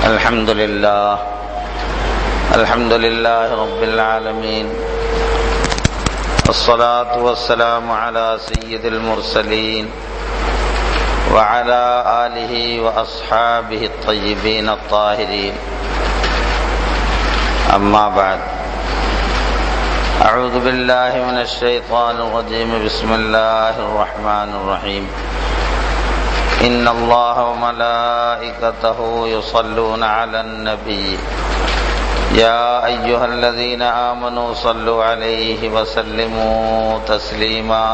الحمد لله رب العالمين، والصلاة والسلام على سيد المرسلين وعلى آله وأصحابه الطيبين الطاهرين. أما بعد، أعوذ بالله من الشيطان الرجيم. بسم الله الرحمن الرحيم. إن الله وملائكته يصلون على النبي يا أيها الذين آمنوا صلوا عليه وسلموا تسليما.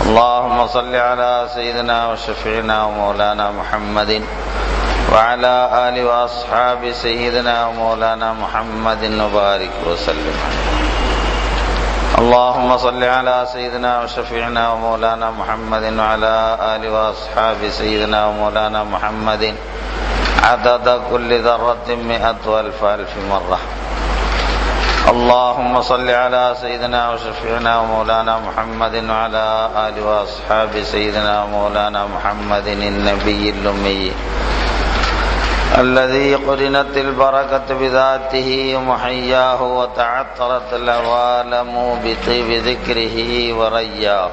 اللهم صل على سيدنا وشفيعنا ومولانا محمد وعلى آل وأصحاب سيدنا ومولانا محمد وبارك وسلم. اللهم صل على سيدنا وشفيعنا ومولانا محمد وعلى آل وأصحاب سيدنا ومولانا محمد عدد كل ذرة 100,000 مرة. اللهم صل على سيدنا وشفيعنا ومولانا محمد وعلى آل وأصحاب سيدنا ومولانا محمد النبي الأمي الذي قرنت البركة بذاته ومحياه وتعطرت العوالم بطيب ذكره ورياه.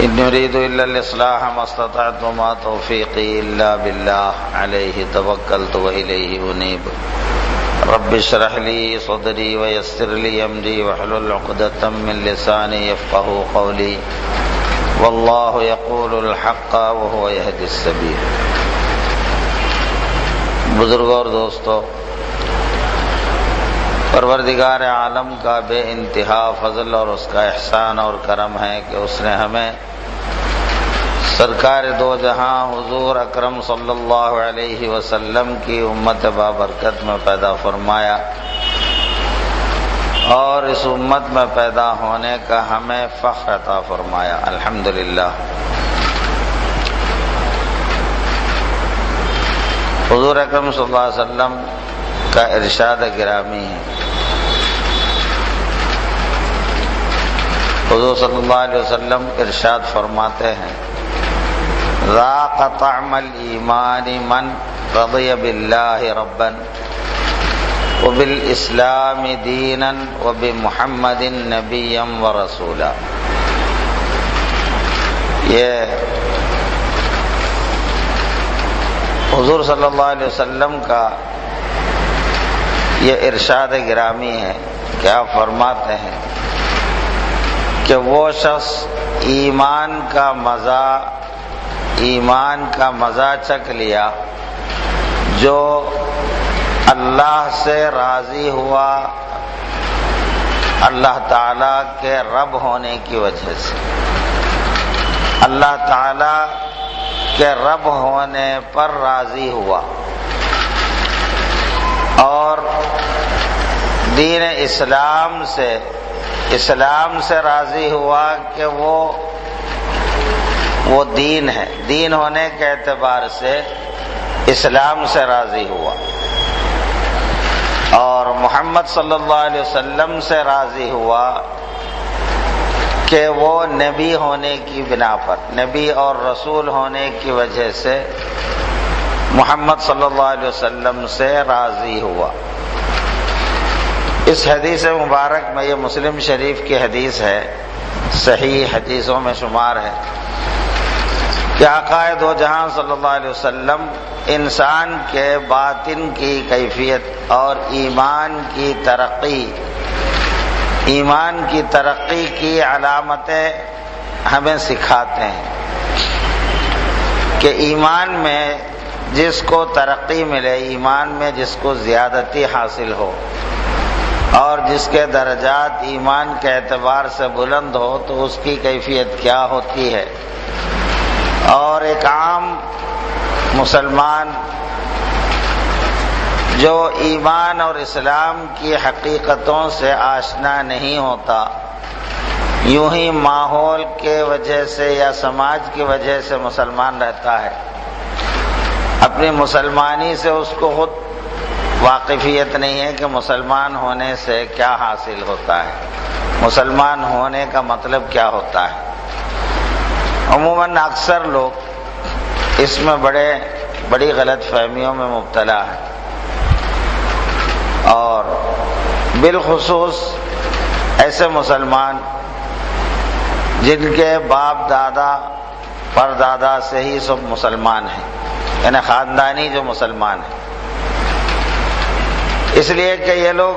إن نريد إلا الإصلاح ما استطعت وما توفيقي إلا بالله عليه توكلت وإليه أنيب. رب اشرح لي صدري ويسر لي أمري واحلل عقدة من لساني يفقهوا قولي. والله يقول الحق وهو يهدي السبيل. بزرگوں اور دوستو، پروردگار عالم کا بے انتہا فضل اور اس کا احسان اور کرم ہے کہ اس نے ہمیں سرکار دو جہاں حضور اکرم صلی اللہ علیہ وسلم کی امت بابرکت میں پیدا فرمایا، اور اس امت میں پیدا ہونے کا ہمیں فخر عطا فرمایا. الحمدللہ. حضور اکرم صلی اللہ علیہ وسلم کا ارشاد گرامی ہے. حضور صلی اللہ علیہ وسلم ارشاد فرماتے ہیں: ذاق طعم الایمان من رضی باللہ ربا وبالاسلام دینا وبمحمد نبیا ورسولا. یہ حضور صلی اللہ علیہ وسلم کا یہ ارشاد گرامی ہے کہ آپ فرماتے ہیں کہ وہ شخص ایمان کا مزہ چکھ لیا جو اللہ سے راضی ہوا اللہ تعالیٰ کے رب ہونے کی وجہ سے. اللہ تعالیٰ کہ رب ہونے پر راضی ہوا اور دین اسلام سے راضی ہوا کہ وہ دین ہے، دین ہونے کے اعتبار سے اسلام سے راضی ہوا، اور محمد صلی اللہ علیہ وسلم سے راضی ہوا کہ وہ نبی ہونے کی بنا پر، نبی اور رسول ہونے کی وجہ سے محمد صلی اللہ علیہ وسلم سے راضی ہوا. اس حدیث مبارک میں، یہ مسلم شریف کی حدیث ہے، صحیح حدیثوں میں شمار ہے، کہ آقا دو جہاں صلی اللہ علیہ وسلم انسان کے باطن کی کیفیت اور ایمان کی ترقی کی علامتیں ہمیں سکھاتے ہیں کہ ایمان میں جس کو ترقی ملے، ایمان میں جس کو زیادتی حاصل ہو اور جس کے درجات ایمان کے اعتبار سے بلند ہو، تو اس کی کیفیت کیا ہوتی ہے. اور ایک عام مسلمان جو ایمان اور اسلام کی حقیقتوں سے آشنا نہیں ہوتا، یوں ہی ماحول کے وجہ سے یا سماج کی وجہ سے مسلمان رہتا ہے، اپنی مسلمانی سے اس کو خود واقفیت نہیں ہے کہ مسلمان ہونے سے کیا حاصل ہوتا ہے، مسلمان ہونے کا مطلب کیا ہوتا ہے. عموماً اکثر لوگ اس میں بڑے بڑی غلط فہمیوں میں مبتلا ہیں، اور بالخصوص ایسے مسلمان جن کے باپ دادا پردادا سے ہی سب مسلمان ہیں، یعنی خاندانی جو مسلمان ہیں، اس لیے کہ یہ لوگ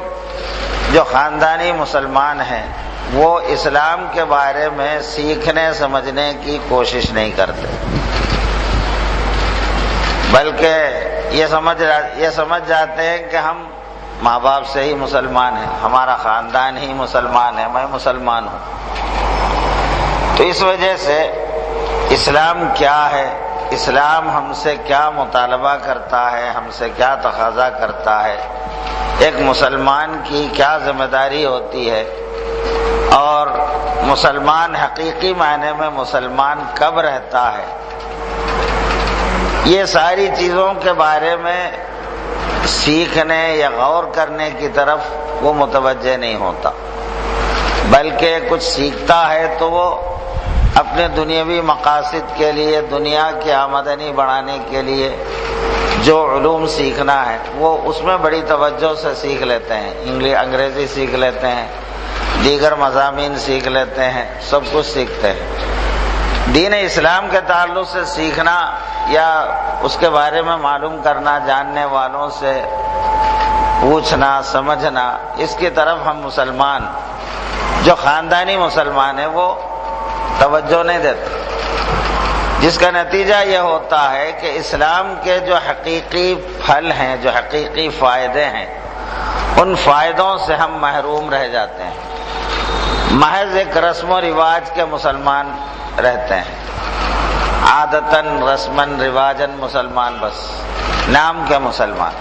جو خاندانی مسلمان ہیں وہ اسلام کے بارے میں سیکھنے سمجھنے کی کوشش نہیں کرتے، بلکہ یہ سمجھ جاتے ہیں کہ ہم ماں باپ سے ہی مسلمان ہیں، ہمارا خاندان ہی مسلمان ہے، میں مسلمان ہوں۔ تو اس وجہ سے اسلام کیا ہے، اسلام ہم سے کیا مطالبہ کرتا ہے، ہم سے کیا تقاضا کرتا ہے، ایک مسلمان کی کیا ذمہ داری ہوتی ہے، اور مسلمان حقیقی معنی میں مسلمان کب رہتا ہے، یہ ساری چیزوں کے بارے میں سیکھنے یا غور کرنے کی طرف وہ متوجہ نہیں ہوتا، بلکہ کچھ سیکھتا ہے تو وہ اپنے دنیاوی مقاصد کے لیے، دنیا کی آمدنی بڑھانے کے لیے جو علوم سیکھنا ہے وہ اس میں بڑی توجہ سے سیکھ لیتے ہیں، انگریزی سیکھ لیتے ہیں، دیگر مضامین سیکھ لیتے ہیں، سب کچھ سیکھتے ہیں۔ دین اسلام کے تعلق سے سیکھنا یا اس کے بارے میں معلوم کرنا، جاننے والوں سے پوچھنا سمجھنا، اس کی طرف ہم مسلمان جو خاندانی مسلمان ہیں وہ توجہ نہیں دیتے، جس کا نتیجہ یہ ہوتا ہے کہ اسلام کے جو حقیقی پھل ہیں، جو حقیقی فائدے ہیں، ان فائدوں سے ہم محروم رہ جاتے ہیں، محض ایک رسم و رواج کے مسلمان رہتے ہیں، عادتاً رسماً رواجاً مسلمان، بس نام کے مسلمان۔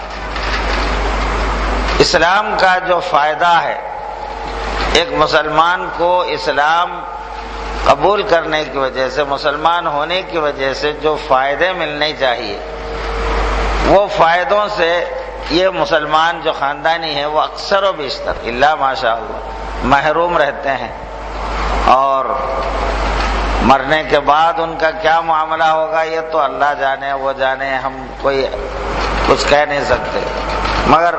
اسلام کا جو فائدہ ہے، ایک مسلمان کو اسلام قبول کرنے کی وجہ سے، مسلمان ہونے کی وجہ سے جو فائدے ملنے چاہیے، وہ فائدوں سے یہ مسلمان جو خاندانی ہے وہ اکثر و بیشتر الا ماشاء اللہ محروم رہتے ہیں، اور مرنے کے بعد ان کا کیا معاملہ ہوگا یہ تو اللہ جانے، وہ جانے، ہم کوئی کچھ کہہ نہیں سکتے، مگر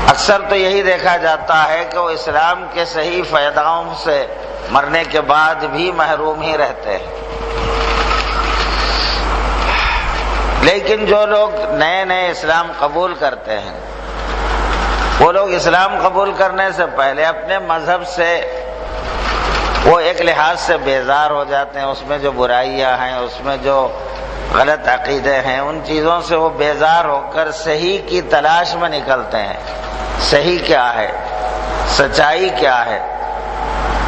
اکثر تو یہی دیکھا جاتا ہے کہ وہ اسلام کے صحیح فائدوں سے مرنے کے بعد بھی محروم ہی رہتے ہیں۔ لیکن جو لوگ نئے نئے اسلام قبول کرتے ہیں، وہ لوگ اسلام قبول کرنے سے پہلے اپنے مذہب سے وہ ایک لحاظ سے بیزار ہو جاتے ہیں، اس میں جو برائیاں ہیں، اس میں جو غلط عقیدے ہیں، ان چیزوں سے وہ بیزار ہو کر صحیح کی تلاش میں نکلتے ہیں، صحیح کیا ہے، سچائی کیا ہے۔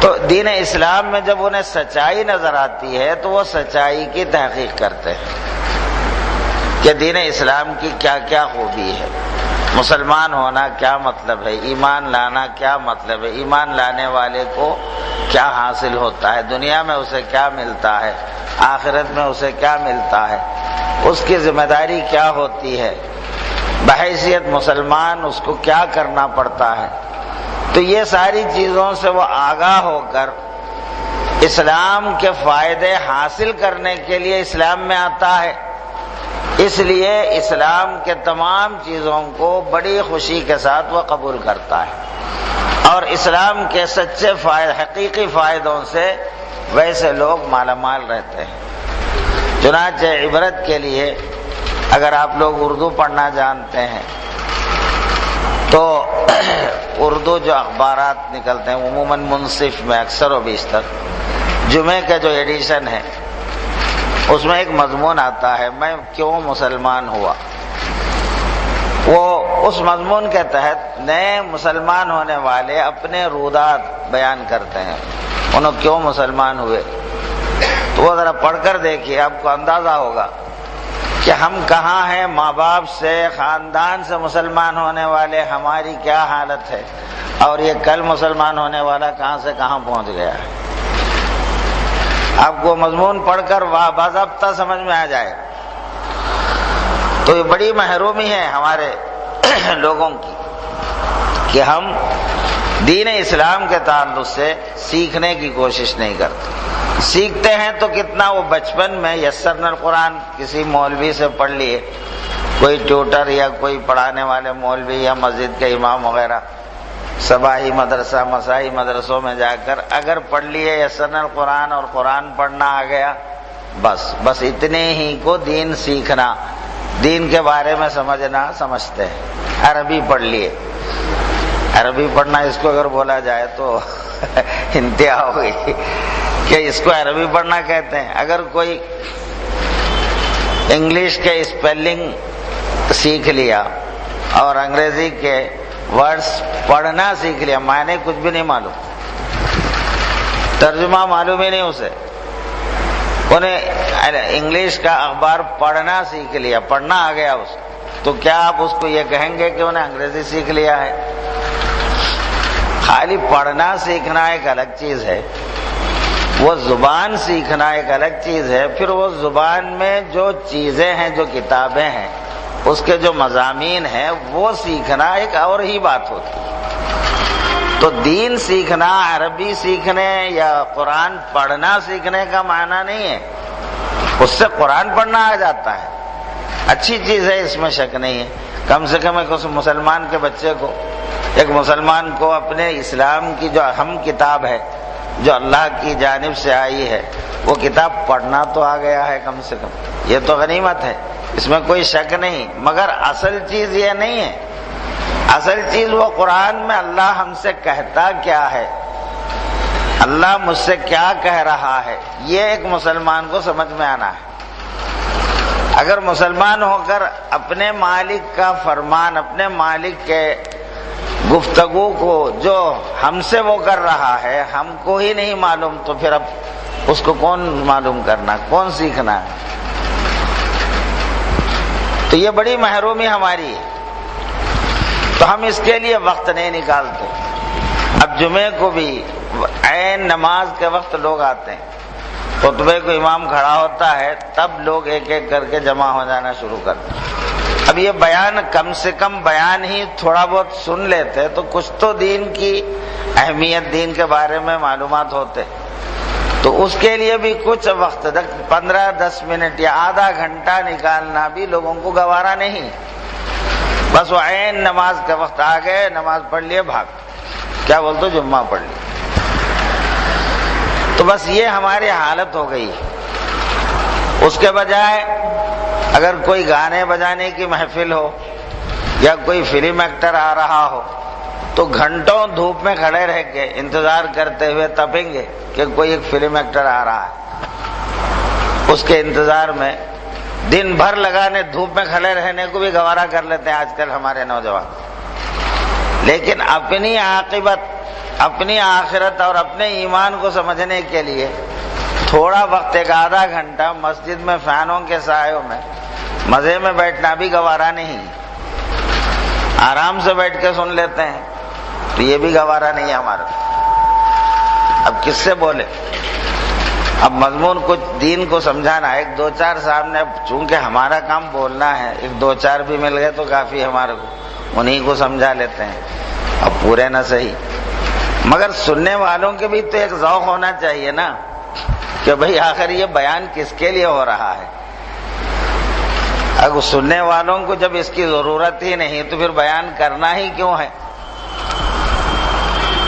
تو دین اسلام میں جب انہیں سچائی نظر آتی ہے تو وہ سچائی کی تحقیق کرتے ہیں کہ دین اسلام کی کیا کیا خوبی ہے، مسلمان ہونا کیا مطلب ہے، ایمان لانا کیا مطلب ہے، ایمان لانے والے کو کیا حاصل ہوتا ہے، دنیا میں اسے کیا ملتا ہے، آخرت میں اسے کیا ملتا ہے، اس کی ذمہ داری کیا ہوتی ہے، بحیثیت مسلمان اس کو کیا کرنا پڑتا ہے۔ تو یہ ساری چیزوں سے وہ آگاہ ہو کر اسلام کے فائدے حاصل کرنے کے لیے اسلام میں آتا ہے، اس لیے اسلام کے تمام چیزوں کو بڑی خوشی کے ساتھ وہ قبول کرتا ہے، اور اسلام کے سچے حقیقی فائدوں سے ویسے لوگ مالا مال رہتے ہیں۔ چنانچہ عبرت کے لیے اگر آپ لوگ اردو پڑھنا جانتے ہیں تو اردو جو اخبارات نکلتے ہیں عموماً منصف میں اکثر و بیشتر جمعے کا جو ایڈیشن ہے اس میں ایک مضمون آتا ہے میں کیوں مسلمان ہوا۔ وہ اس مضمون کے تحت نئے مسلمان ہونے والے اپنے رودات بیان کرتے ہیں، انہوں کیوں مسلمان ہوئے۔ تو وہ ذرا پڑھ کر دیکھیے، آپ کو اندازہ ہوگا کہ ہم کہاں ہیں، ماں باپ سے خاندان سے مسلمان ہونے والے ہماری کیا حالت ہے، اور یہ کل مسلمان ہونے والا کہاں سے کہاں پہنچ گیا ہے۔ آپ کو مضمون پڑھ کر باضابطہ سمجھ میں آ جائے۔ تو یہ بڑی محرومی ہے ہمارے لوگوں کی کہ ہم دین اسلام کے تعلق سے سیکھنے کی کوشش نہیں کرتے، سیکھتے ہیں تو کتنا وہ بچپن میں یسرنا القرآن کسی مولوی سے پڑھ لیے، کوئی ٹیوٹر یا کوئی پڑھانے والے مولوی یا مسجد کے امام وغیرہ، صباحی مدرسہ مسائی مدرسوں میں جا کر اگر پڑھ لیے یسرنا القرآن اور قرآن پڑھنا آ گیا، بس اتنے ہی کو دین سیکھنا، دین کے بارے میں سمجھتے ہیں۔ عربی پڑھ لیے، عربی پڑھنا اس کو اگر بولا جائے تو انتہا ہو گئی کہ اس کو عربی پڑھنا کہتے ہیں۔ اگر کوئی انگلش کے اسپیلنگ سیکھ لیا اور انگریزی کے ورڈز پڑھنا سیکھ لیا، معنی کچھ بھی نہیں معلوم، ترجمہ معلوم ہی نہیں اسے، انہیں انگلش کا اخبار پڑھنا سیکھ لیا، پڑھنا آ گیا اس، تو کیا آپ اس کو یہ کہیں گے کہ انہیں انگریزی سیکھ لیا ہے؟ خالی پڑھنا سیکھنا ایک الگ چیز ہے، وہ زبان سیکھنا ایک الگ چیز ہے، پھر وہ زبان میں جو چیزیں ہیں، جو کتابیں ہیں، اس کے جو مضامین ہیں، وہ سیکھنا ایک اور ہی بات ہوتی ہے۔ تو دین سیکھنا عربی سیکھنے یا قرآن پڑھنا سیکھنے کا معنی نہیں ہے، اس سے قرآن پڑھنا آ جاتا ہے، اچھی چیز ہے، اس میں شک نہیں ہے۔ کم سے کم ایک مسلمان کے بچے کو، ایک مسلمان کو اپنے اسلام کی جو اہم کتاب ہے، جو اللہ کی جانب سے آئی ہے، وہ کتاب پڑھنا تو آ گیا ہے کم سے کم، یہ تو غنیمت ہے، اس میں کوئی شک نہیں۔ مگر اصل چیز یہ نہیں ہے، اصل چیز وہ قرآن میں اللہ ہم سے کہتا کیا ہے، اللہ مجھ سے کیا کہہ رہا ہے، یہ ایک مسلمان کو سمجھ میں آنا ہے۔ اگر مسلمان ہو کر اپنے مالک کا فرمان، اپنے مالک کے گفتگو کو جو ہم سے وہ کر رہا ہے، ہم کو ہی نہیں معلوم، تو پھر اب اس کو کون معلوم کرنا، کون سیکھنا ہے؟ تو یہ بڑی محرومی ہماری ہے، تو ہم اس کے لیے وقت نہیں نکالتے۔ اب جمعے کو بھی عین نماز کے وقت لوگ آتے ہیں، خطبے کو امام کھڑا ہوتا ہے، تب لوگ ایک ایک کر کے جمع ہو جانا شروع کرتے ہیں۔ اب یہ بیان کم سے کم بیان ہی تھوڑا بہت سن لیتے تو کچھ تو دین کی اہمیت، دین کے بارے میں معلومات ہوتے، تو اس کے لیے بھی کچھ وقت تک 15-10 منٹ یا آدھا گھنٹہ نکالنا بھی لوگوں کو گوارا نہیں۔ بس وہ عین نماز کے وقت آ گئے، نماز پڑھ لیے، بھاگ، کیا بولتے جمعہ پڑھ لیے۔ تو بس یہ ہماری حالت ہو گئی۔ اس کے بجائے اگر کوئی گانے بجانے کی محفل ہو یا کوئی فلم ایکٹر آ رہا ہو تو گھنٹوں دھوپ میں کھڑے رہ کے انتظار کرتے ہوئے تپیں گے کہ کوئی ایک فلم ایکٹر آ رہا ہے، اس کے انتظار میں دن بھر لگانے، دھوپ میں کھڑے رہنے کو بھی گوارا کر لیتے ہیں آج کل ہمارے نوجوان۔ لیکن اپنی عاقبت، اپنی آخرت اور اپنے ایمان کو سمجھنے کے لیے تھوڑا وقت، ایک آدھا گھنٹہ مسجد میں فینوں کے سایوں میں مزے میں بیٹھنا بھی گوارا نہیں، آرام سے بیٹھ کے سن لیتے ہیں، تو یہ بھی گوارا نہیں ہے ہمارا۔ اب کس سے بولے؟ اب مضمون کچھ دین کو سمجھانا، ایک دو چار سامنے، اب چونکہ ہمارا کام بولنا ہے، ایک دو چار بھی مل گئے تو کافی ہمارے کو، انہی کو سمجھا لیتے ہیں، اب پورے نہ صحیح، مگر سننے والوں کے بھی تو ایک ذوق ہونا چاہیے نا کہ بھئی آخر یہ بیان کس کے لیے ہو رہا ہے۔ اگر سننے والوں کو جب اس کی ضرورت ہی نہیں تو پھر بیان کرنا ہی کیوں ہے؟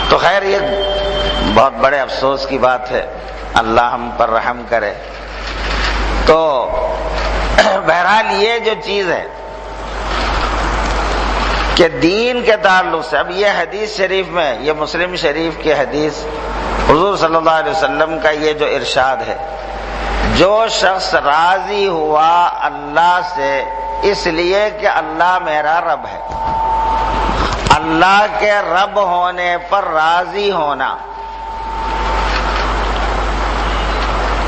تو خیر یہ بہت بڑے افسوس کی بات ہے، اللہ ہم پر رحم کرے۔ تو بہرحال یہ جو چیز ہے کہ دین کے تعلق سے، اب یہ حدیث شریف میں، یہ مسلم شریف کی حدیث، حضور صلی اللہ علیہ وسلم کا یہ جو ارشاد ہے، جو شخص راضی ہوا اللہ سے اس لیے کہ اللہ میرا رب ہے، اللہ کے رب ہونے پر راضی ہونا،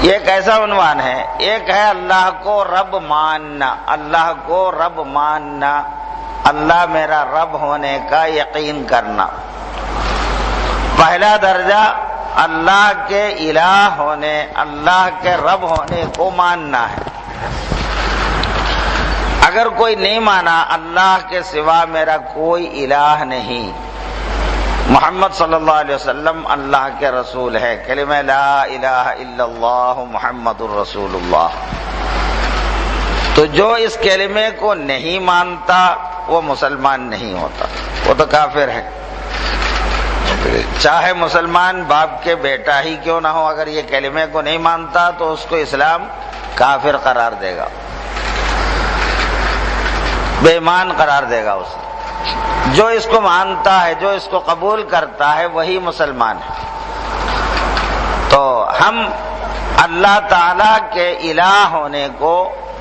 یہ ایک ایسا عنوان ہے۔ ایک ہے اللہ کو رب ماننا، اللہ کو رب ماننا، اللہ میرا رب ہونے کا یقین کرنا۔ پہلا درجہ اللہ کے الہ ہونے، اللہ کے رب ہونے کو ماننا ہے۔ اگر کوئی نہیں مانا اللہ کے سوا میرا کوئی الہ نہیں، محمد صلی اللہ علیہ وسلم اللہ کے رسول ہے، کلمہ لا الہ الا اللہ محمد الرسول اللہ. تو جو اس کلمے کو نہیں مانتا وہ مسلمان نہیں ہوتا، وہ تو کافر ہے. چاہے مسلمان باپ کے بیٹا ہی کیوں نہ ہو، اگر یہ کلمے کو نہیں مانتا تو اس کو اسلام کافر قرار دے گا، بے ایمان قرار دے گا اسے. جو اس کو مانتا ہے، جو اس کو قبول کرتا ہے، وہی مسلمان ہے. تو ہم اللہ تعالی کے الہ ہونے کو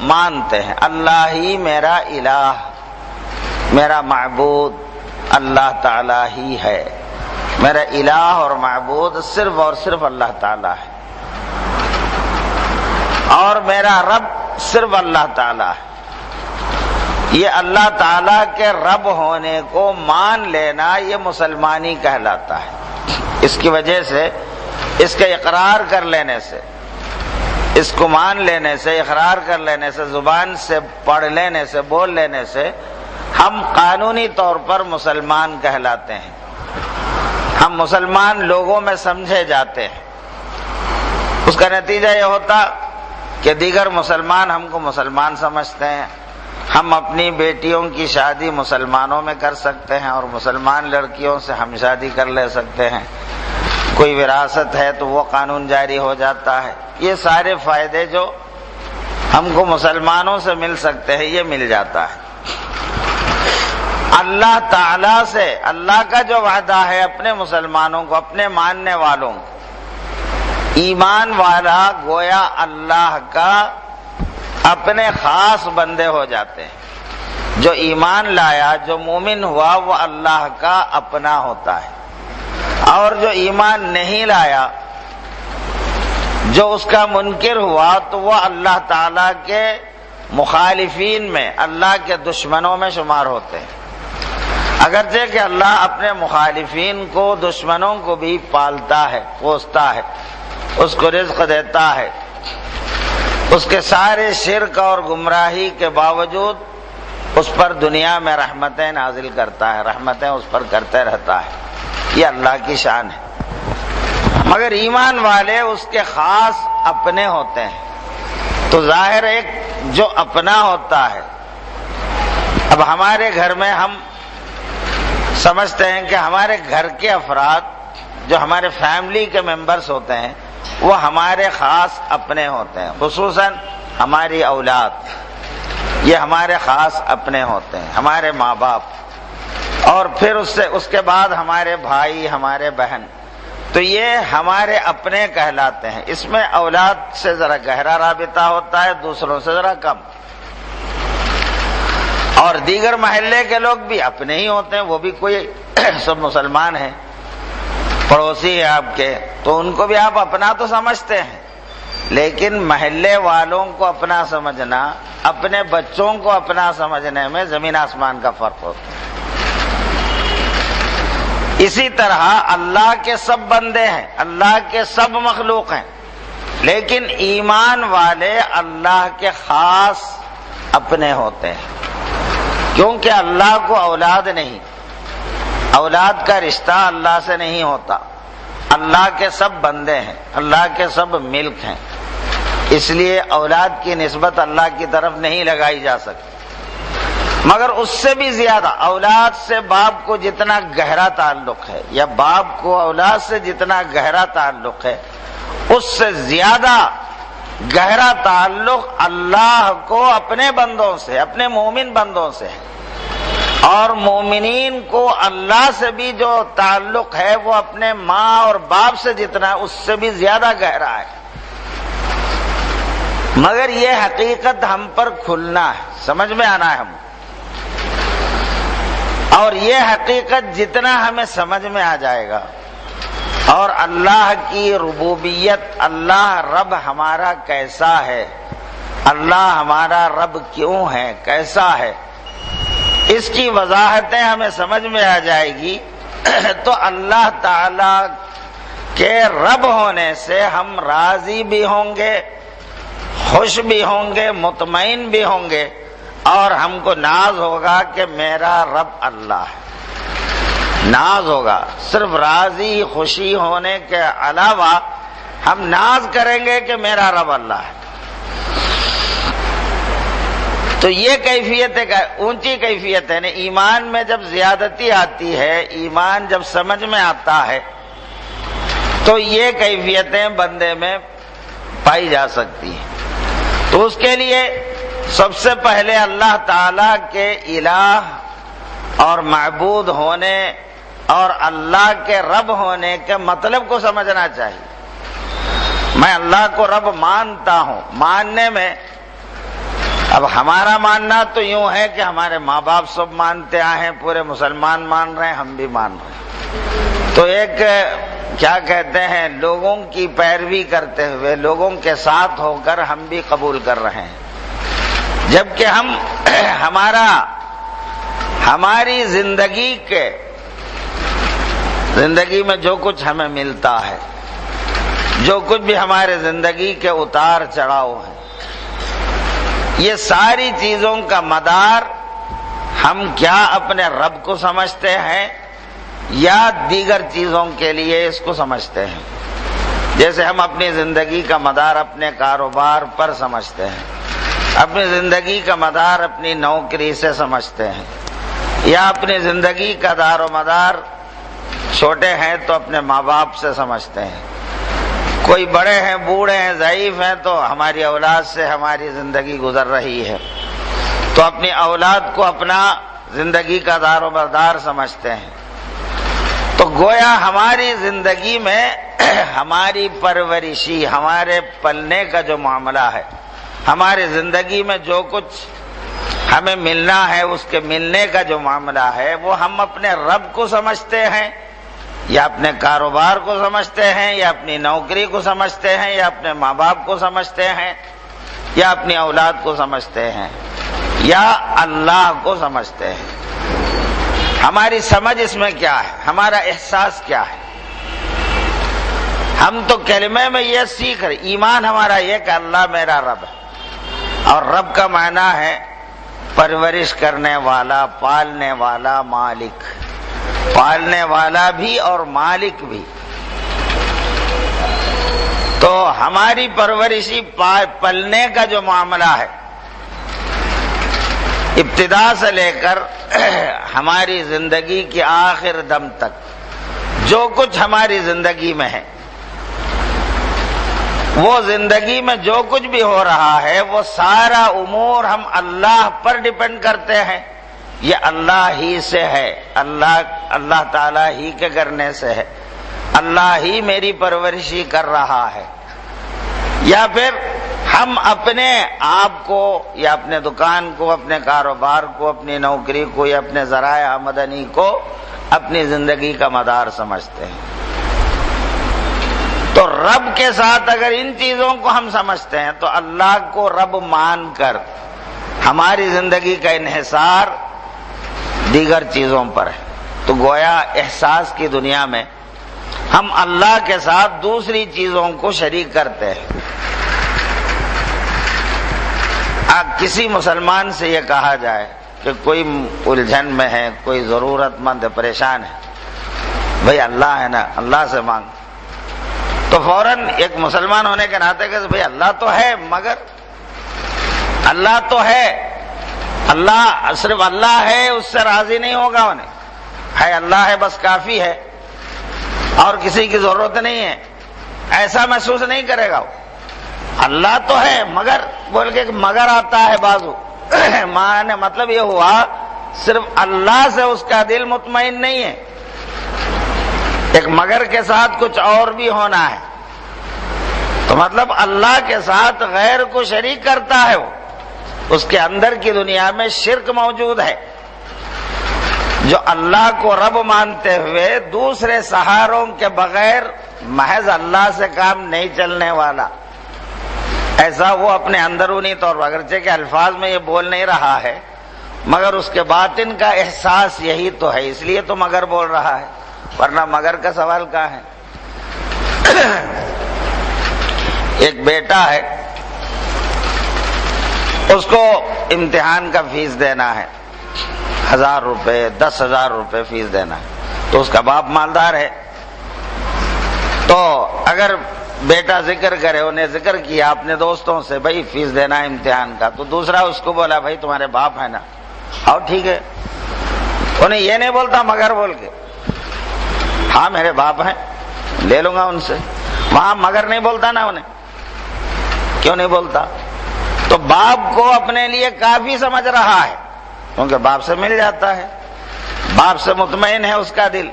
مانتے ہیں. اللہ ہی میرا الہ، میرا معبود اللہ تعالی ہی ہے. میرا الہ اور معبود صرف اور صرف اللہ تعالی ہے، اور میرا رب صرف اللہ تعالی ہے. یہ اللہ تعالیٰ کے رب ہونے کو مان لینا یہ مسلمانی کہلاتا ہے. اس کی وجہ سے، اس کا اقرار کر لینے سے، اس کو مان لینے سے، اقرار کر لینے سے، زبان سے پڑھ لینے سے، بول لینے سے ہم قانونی طور پر مسلمان کہلاتے ہیں. ہم مسلمان لوگوں میں سمجھے جاتے ہیں. اس کا نتیجہ یہ ہوتا کہ دیگر مسلمان ہم کو مسلمان سمجھتے ہیں. ہم اپنی بیٹیوں کی شادی مسلمانوں میں کر سکتے ہیں اور مسلمان لڑکیوں سے ہم شادی کر لے سکتے ہیں. کوئی وراثت ہے تو وہ قانون جاری ہو جاتا ہے. یہ سارے فائدے جو ہم کو مسلمانوں سے مل سکتے ہیں یہ مل جاتا ہے. اللہ تعالی سے اللہ کا جو وعدہ ہے اپنے مسلمانوں کو، اپنے ماننے والوں کو، ایمان والا گویا اللہ کا اپنے خاص بندے ہو جاتے ہیں. جو ایمان لایا، جو مومن ہوا، وہ اللہ کا اپنا ہوتا ہے. اور جو ایمان نہیں لایا، جو اس کا منکر ہوا، تو وہ اللہ تعالی کے مخالفین میں، اللہ کے دشمنوں میں شمار ہوتے ہیں. اگرچہ کہ اللہ اپنے مخالفین کو، دشمنوں کو بھی پالتا ہے، پوستا ہے، اس کو رزق دیتا ہے. اس کے سارے شرک اور گمراہی کے باوجود اس پر دنیا میں رحمتیں نازل کرتا ہے، رحمتیں اس پر کرتے رہتا ہے. یہ اللہ کی شان ہے. مگر ایمان والے اس کے خاص اپنے ہوتے ہیں. تو ظاہر ایک جو اپنا ہوتا ہے، اب ہمارے گھر میں ہم سمجھتے ہیں کہ ہمارے گھر کے افراد جو ہمارے فیملی کے ممبرز ہوتے ہیں وہ ہمارے خاص اپنے ہوتے ہیں. خصوصاً ہماری اولاد، یہ ہمارے خاص اپنے ہوتے ہیں، ہمارے ماں باپ، اور پھر اس کے بعد ہمارے بھائی، ہمارے بہن. تو یہ ہمارے اپنے کہلاتے ہیں. اس میں اولاد سے ذرا گہرا رابطہ ہوتا ہے، دوسروں سے ذرا کم. اور دیگر محلے کے لوگ بھی اپنے ہی ہوتے ہیں، وہ بھی کوئی سب مسلمان ہیں، پڑوسی ہیں آپ کے، تو ان کو بھی آپ اپنا تو سمجھتے ہیں. لیکن محلے والوں کو اپنا سمجھنا، اپنے بچوں کو اپنا سمجھنے میں زمین آسمان کا فرق ہوتا ہے. اسی طرح اللہ کے سب بندے ہیں، اللہ کے سب مخلوق ہیں، لیکن ایمان والے اللہ کے خاص اپنے ہوتے ہیں. کیونکہ اللہ کو اولاد نہیں، اولاد کا رشتہ اللہ سے نہیں ہوتا. اللہ کے سب بندے ہیں، اللہ کے سب ملک ہیں، اس لیے اولاد کی نسبت اللہ کی طرف نہیں لگائی جا سکتی. مگر اس سے بھی زیادہ اولاد سے باپ کو جتنا گہرا تعلق ہے، یا باپ کو اولاد سے جتنا گہرا تعلق ہے، اس سے زیادہ گہرا تعلق اللہ کو اپنے بندوں سے، اپنے مومن بندوں سے ہے. اور مومنین کو اللہ سے بھی جو تعلق ہے وہ اپنے ماں اور باپ سے جتنا ہے اس سے بھی زیادہ گہرا ہے. مگر یہ حقیقت ہم پر کھلنا ہے، سمجھ میں آنا ہے ہم. اور یہ حقیقت جتنا ہمیں سمجھ میں آ جائے گا، اور اللہ کی ربوبیت، اللہ رب ہمارا کیسا ہے، اللہ ہمارا رب کیوں ہے، کیسا ہے، اس کی وضاحتیں ہمیں سمجھ میں آ جائے گی تو اللہ تعالی کے رب ہونے سے ہم راضی بھی ہوں گے، خوش بھی ہوں گے، مطمئن بھی ہوں گے، اور ہم کو ناز ہوگا کہ میرا رب اللہ ہے، ناز ہوگا. صرف راضی خوشی ہونے کے علاوہ ہم ناز کریں گے کہ میرا رب اللہ ہے. تو یہ کیفیت ایک اونچی کیفیت ہے. ایمان میں جب زیادتی آتی ہے، ایمان جب سمجھ میں آتا ہے، تو یہ کیفیتیں بندے میں پائی جا سکتی ہیں. تو اس کے لیے سب سے پہلے اللہ تعالی کے الہ اور معبود ہونے اور اللہ کے رب ہونے کے مطلب کو سمجھنا چاہیے. میں اللہ کو رب مانتا ہوں. ماننے میں اب ہمارا ماننا تو یوں ہے کہ ہمارے ماں باپ سب مانتے آئے ہیں، پورے مسلمان مان رہے ہیں، ہم بھی مان رہے ہیں. تو ایک کیا کہتے ہیں، لوگوں کی پیروی کرتے ہوئے، لوگوں کے ساتھ ہو کر ہم بھی قبول کر رہے ہیں. جبکہ ہماری زندگی میں جو کچھ ہمیں ملتا ہے، جو کچھ بھی ہمارے زندگی کے اتار چڑھاؤ ہیں، یہ ساری چیزوں کا مدار ہم کیا اپنے رب کو سمجھتے ہیں یا دیگر چیزوں کے لیے اس کو سمجھتے ہیں. جیسے ہم اپنی زندگی کا مدار اپنے کاروبار پر سمجھتے ہیں، اپنی زندگی کا مدار اپنی نوکری سے سمجھتے ہیں، یا اپنی زندگی کا دار و مدار چھوٹے ہیں تو اپنے ماں باپ سے سمجھتے ہیں. کوئی بڑے ہیں، بوڑھے ہیں، ضعیف ہیں، تو ہماری اولاد سے ہماری زندگی گزر رہی ہے، تو اپنی اولاد کو اپنا زندگی کا دار و مدار سمجھتے ہیں. تو گویا ہماری زندگی میں ہماری پرورشی، ہمارے پلنے کا جو معاملہ ہے، ہماری زندگی میں جو کچھ ہمیں ملنا ہے، اس کے ملنے کا جو معاملہ ہے، وہ ہم اپنے رب کو سمجھتے ہیں یا اپنے کاروبار کو سمجھتے ہیں، یا اپنی نوکری کو سمجھتے ہیں، یا اپنے ماں باپ کو سمجھتے ہیں، یا اپنی اولاد کو سمجھتے ہیں، یا اللہ کو سمجھتے ہیں. ہماری سمجھ اس میں کیا ہے؟ ہمارا احساس کیا ہے؟ ہم تو کلمے میں یہ سیکھ رہے. ایمان ہمارا یہ کہ اللہ میرا رب ہے، اور رب کا معنی ہے پرورش کرنے والا، پالنے والا، مالک. پالنے والا بھی اور مالک بھی. تو ہماری پرورشی پلنے کا جو معاملہ ہے، ابتدا سے لے کر ہماری زندگی کے آخر دم تک جو کچھ ہماری زندگی میں ہے، وہ زندگی میں جو کچھ بھی ہو رہا ہے، وہ سارا امور ہم اللہ پر ڈیپینڈ کرتے ہیں. یہ اللہ ہی سے ہے، اللہ تعالیٰ ہی کے کرنے سے ہے، اللہ ہی میری پرورشی کر رہا ہے. یا پھر ہم اپنے آپ کو یا اپنے دکان کو، اپنے کاروبار کو، اپنی نوکری کو یا اپنے ذرائع آمدنی کو اپنی زندگی کا مدار سمجھتے ہیں. تو رب کے ساتھ اگر ان چیزوں کو ہم سمجھتے ہیں تو اللہ کو رب مان کر ہماری زندگی کا انحصار دیگر چیزوں پر ہے. تو گویا احساس کی دنیا میں ہم اللہ کے ساتھ دوسری چیزوں کو شریک کرتے ہیں. کسی مسلمان سے یہ کہا جائے کہ کوئی الجھن میں ہے، کوئی ضرورت مند پریشان ہے، بھئی اللہ ہے نا، اللہ سے مانگ. تو فوراً ایک مسلمان ہونے کے ناطے کہ بھئی اللہ تو ہے، مگر اللہ تو ہے، اللہ صرف اللہ ہے، اس سے راضی نہیں ہوگا. انہیں ہے اللہ ہے بس کافی ہے اور کسی کی ضرورت نہیں ہے، ایسا محسوس نہیں کرے گا. وہ اللہ تو ہے مگر بول کے مگر آتا ہے بازو معنی مطلب یہ ہوا صرف اللہ سے اس کا دل مطمئن نہیں ہے، ایک مگر کے ساتھ کچھ اور بھی ہونا ہے. تو مطلب اللہ کے ساتھ غیر کو شریک کرتا ہے، وہ اس کے اندر کی دنیا میں شرک موجود ہے. جو اللہ کو رب مانتے ہوئے دوسرے سہاروں کے بغیر محض اللہ سے کام نہیں چلنے والا، ایسا وہ اپنے اندرونی طور پر اگرچہ کہ الفاظ میں یہ بول نہیں رہا ہے مگر اس کے باطن کا احساس یہی تو ہے، اس لیے تو مگر بول رہا ہے، ورنہ مگر کا سوال کہاں ہے. ایک بیٹا ہے، اس کو امتحان کا فیس دینا ہے، 1000 روپے 10,000 روپے فیس دینا ہے. تو تو اس کا باپ مالدار ہے، تو اگر بیٹا ذکر کرے، انہیں ذکر کیا اپنے دوستوں سے بھائی فیس دینا ہے امتحان کا، تو دوسرا اس کو بولا بھائی تمہارے باپ ہے نا، اور ٹھیک ہے، انہیں یہ نہیں بولتا مگر بول کے، ہاں میرے باپ ہیں لے لوں گا ان سے، وہاں مگر نہیں بولتا نا انہیں، کیوں نہیں بولتا؟ تو باپ کو اپنے لیے کافی سمجھ رہا ہے، کیونکہ باپ سے مل جاتا ہے، باپ سے مطمئن ہے اس کا دل۔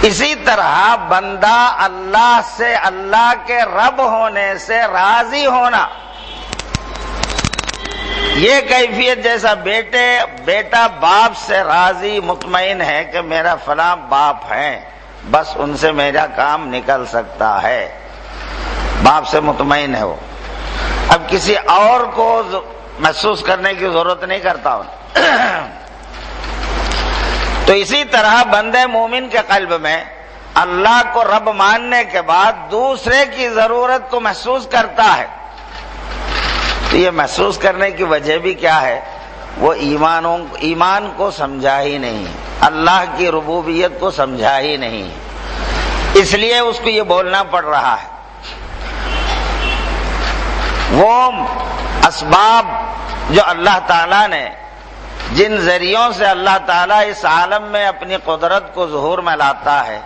اسی طرح بندہ اللہ سے، اللہ کے رب ہونے سے راضی ہونا، یہ کیفیت جیسا بیٹا باپ سے راضی مطمئن ہے کہ میرا فلاں باپ ہے، بس ان سے میرا کام نکل سکتا ہے، باپ سے مطمئن ہے وہ، اب کسی اور کو محسوس کرنے کی ضرورت نہیں کرتا ہوں۔ تو اسی طرح بندے مومن کے قلب میں اللہ کو رب ماننے کے بعد دوسرے کی ضرورت کو محسوس کرتا ہے، تو یہ محسوس کرنے کی وجہ بھی کیا ہے؟ وہ ایمان کو سمجھا ہی نہیں، اللہ کی ربوبیت کو سمجھا ہی نہیں، اس لیے اس کو یہ بولنا پڑ رہا ہے۔ وہ اسباب جو اللہ تعالیٰ نے، جن ذریعوں سے اللہ تعالیٰ اس عالم میں اپنی قدرت کو ظہور میں لاتا ہے،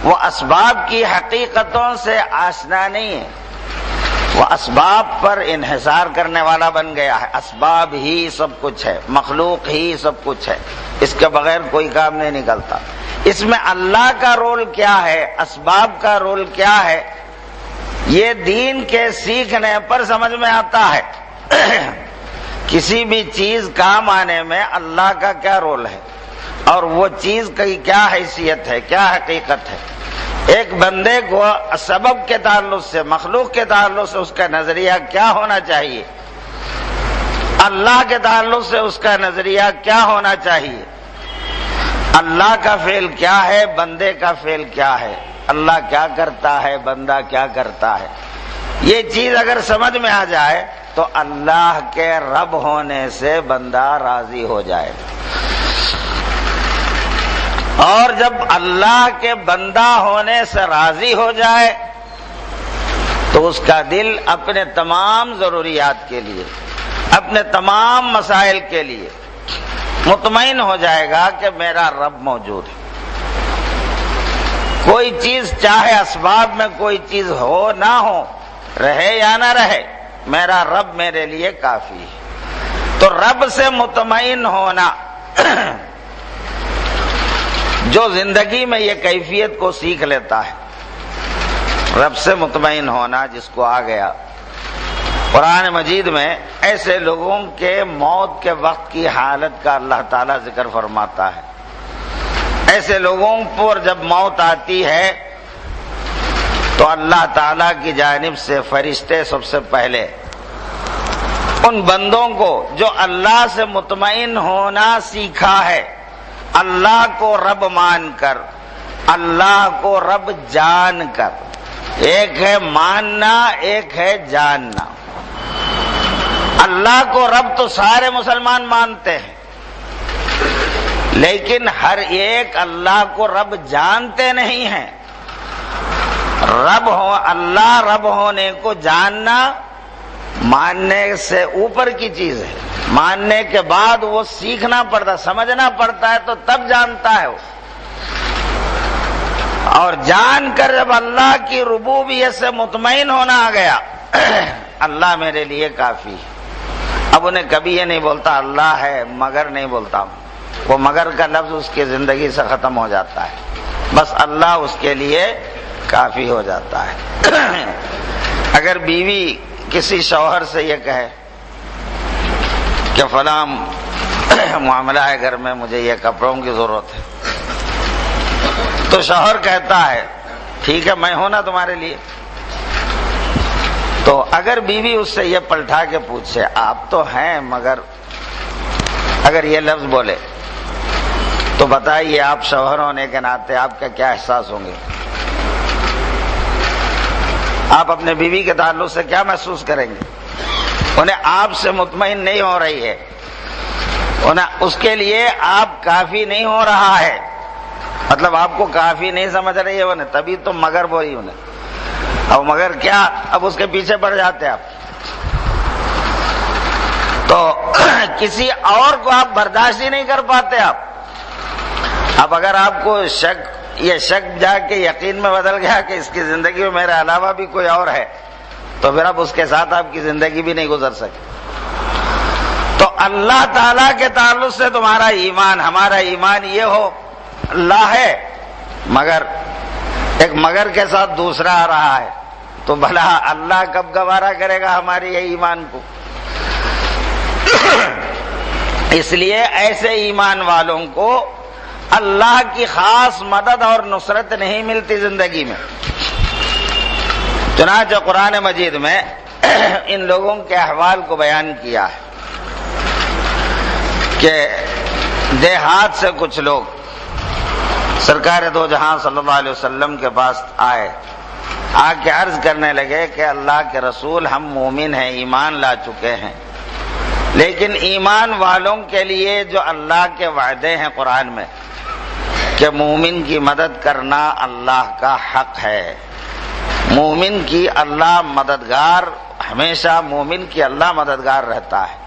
وہ اسباب کی حقیقتوں سے آشنا نہیں ہے، وہ اسباب پر انحصار کرنے والا بن گیا ہے، اسباب ہی سب کچھ ہے، مخلوق ہی سب کچھ ہے، اس کے بغیر کوئی کام نہیں نکلتا۔ اس میں اللہ کا رول کیا ہے، اسباب کا رول کیا ہے، یہ دین کے سیکھنے پر سمجھ میں آتا ہے۔ کسی بھی چیز کام آنے میں اللہ کا کیا رول ہے اور وہ چیز کی کیا حیثیت ہے، کیا حقیقت ہے۔ ایک بندے کو سبب کے تعلق سے، مخلوق کے تعلق سے اس کا نظریہ کیا ہونا چاہیے، اللہ کے تعلق سے اس کا نظریہ کیا ہونا چاہیے، اللہ کا فعل کیا ہے، بندے کا فعل کیا ہے، اللہ کیا کرتا ہے، بندہ کیا کرتا ہے، یہ چیز اگر سمجھ میں آ جائے تو اللہ کے رب ہونے سے بندہ راضی ہو جائے، اور جب اللہ کے بندہ ہونے سے راضی ہو جائے تو اس کا دل اپنے تمام ضروریات کے لیے، اپنے تمام مسائل کے لیے مطمئن ہو جائے گا کہ میرا رب موجود ہے۔ کوئی چیز چاہے اسباب میں کوئی چیز ہو نہ ہو، رہے یا نہ رہے، میرا رب میرے لیے کافی ہے۔ تو رب سے مطمئن ہونا، جو زندگی میں یہ کیفیت کو سیکھ لیتا ہے، رب سے مطمئن ہونا جس کو آ گیا، قرآن مجید میں ایسے لوگوں کے موت کے وقت کی حالت کا اللہ تعالیٰ ذکر فرماتا ہے۔ ایسے لوگوں پر جب موت آتی ہے تو اللہ تعالیٰ کی جانب سے فرشتے سب سے پہلے ان بندوں کو جو اللہ سے مطمئن ہونا سیکھا ہے، اللہ کو رب مان کر، اللہ کو رب جان کر، ایک ہے ماننا، ایک ہے جاننا۔ اللہ کو رب تو سارے مسلمان مانتے ہیں، لیکن ہر ایک اللہ کو رب جانتے نہیں ہیں۔ اللہ رب ہونے کو جاننا ماننے سے اوپر کی چیز ہے، ماننے کے بعد وہ سیکھنا پڑتا، سمجھنا پڑتا ہے تو تب جانتا ہے وہ، اور جان کر جب اللہ کی ربوبیت سے مطمئن ہونا آ گیا، اللہ میرے لیے کافی ہے۔ اب انہیں کبھی یہ نہیں بولتا اللہ ہے مگر نہیں بولتا، وہ مگر کا لفظ اس کی زندگی سے ختم ہو جاتا ہے، بس اللہ اس کے لیے کافی ہو جاتا ہے۔ اگر بیوی کسی شوہر سے یہ کہے کہ فلاں معاملہ ہے گھر میں، مجھے یہ کپڑوں کی ضرورت ہے، تو شوہر کہتا ہے ٹھیک ہے میں ہوں نا تمہارے لیے، تو اگر بیوی اس سے یہ پلٹا کے پوچھے آپ تو ہیں مگر، اگر یہ لفظ بولے تو بتائیے آپ شوہر ہونے کے ناطے آپ کا کیا احساس ہوں گے؟ آپ اپنے بیوی کے تعلق سے کیا محسوس کریں گے؟ انہیں آپ سے مطمئن نہیں ہو رہی ہے، انہیں اس کے لیے آپ کافی نہیں ہو رہا ہے، مطلب آپ کو کافی نہیں سمجھ رہی ہے انہیں، تبھی تو مگر بولی انہیں، اب مگر کیا، اب اس کے پیچھے پڑ جاتے آپ. تو کسی اور کو آپ برداشت ہی نہیں کر پاتے آپ. اب اگر آپ کو یہ شک جا کے یقین میں بدل گیا کہ اس کی زندگی میں میرے علاوہ بھی کوئی اور ہے، تو پھر اب اس کے ساتھ آپ کی زندگی بھی نہیں گزر سکے. تو اللہ تعالیٰ کے تعلق سے تمہارا ایمان، ہمارا ایمان یہ ہو اللہ ہے، مگر ایک مگر کے ساتھ دوسرا آ رہا ہے، تو بھلا اللہ کب گوارا کرے گا ہمارے یہ ایمان کو؟ اس لیے ایسے ایمان والوں کو اللہ کی خاص مدد اور نصرت نہیں ملتی زندگی میں. چنانچہ قرآن مجید میں ان لوگوں کے احوال کو بیان کیا ہے کہ دیہات سے کچھ لوگ سرکار دو جہاں صلی اللہ علیہ وسلم کے پاس آئے، آ کے عرض کرنے لگے کہ اللہ کے رسول، ہم مومن ہیں، ایمان لا چکے ہیں، لیکن ایمان والوں کے لیے جو اللہ کے وعدے ہیں قرآن میں کہ مومن کی مدد کرنا اللہ کا حق ہے، مومن کی اللہ مددگار، ہمیشہ مومن کی اللہ مددگار رہتا ہے،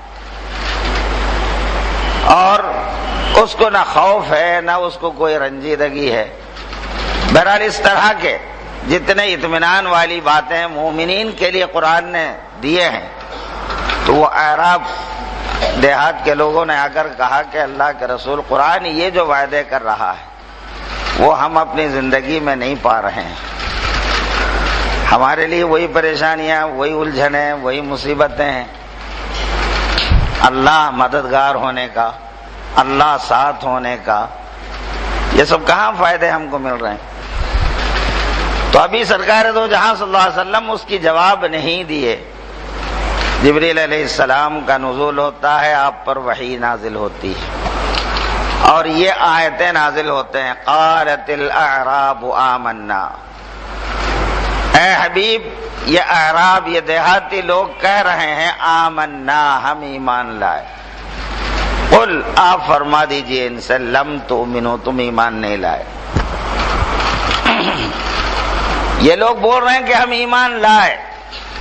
اور اس کو نہ خوف ہے نہ اس کو کوئی رنجیدگی ہے. بہرحال اس طرح کے جتنے اطمینان والی باتیں مومنین کے لیے قرآن نے دیے ہیں، تو وہ اعراب دیہات کے لوگوں نے آ کر کہا کہ اللہ کے رسول، قرآن یہ جو وعدے کر رہا ہے وہ ہم اپنی زندگی میں نہیں پا رہے ہیں، ہمارے لیے وہی پریشانیاں، وہی الجھنیں، وہی مصیبتیں ہیں. اللہ مددگار ہونے کا، اللہ ساتھ ہونے کا، یہ سب کہاں فائدے ہم کو مل رہے ہیں؟ تو ابھی سرکار دو جہاں صلی اللہ علیہ وسلم اس کی جواب نہیں دیے. جبریل علیہ السلام کا نزول ہوتا ہے، آپ پر وحی نازل ہوتی ہے، اور یہ آیتیں نازل ہوتے ہیں. قالت الاعراب آمنا، اے حبیب یہ اعراب، یہ دیہاتی لوگ کہہ رہے ہیں آمنا، ہم ایمان لائے. قل، آپ فرما دیجئے ان سے، لم تؤمنوا، تم ایمان نہیں لائے. یہ لوگ بول رہے ہیں کہ ہم ایمان لائے،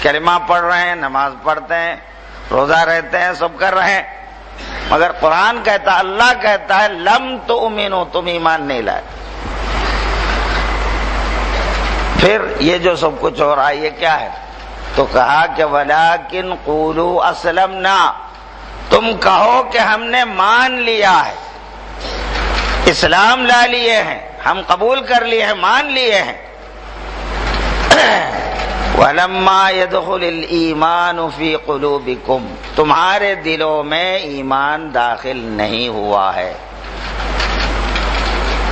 کلمہ پڑھ رہے ہیں، نماز پڑھتے ہیں، روزہ رہتے ہیں، سب کر رہے ہیں، مگر قرآن کہتا، اللہ کہتا ہے لم تؤمنوا، تم ایمان نہیں لائے. پھر یہ جو سب کچھ ہو رہا ہے یہ کیا ہے؟ تو کہا کہ ولیکن قولوا اسلمنا، تم کہو کہ ہم نے مان لیا ہے، اسلام لا لیے ہیں، ہم قبول کر لیے ہیں، مان لیے ہیں. وَلَمَّا يَدْخُلِ الْإِيمَانُ فِي قُلُوبِكُمْ، تمہارے دلوں میں ایمان داخل نہیں ہوا ہے.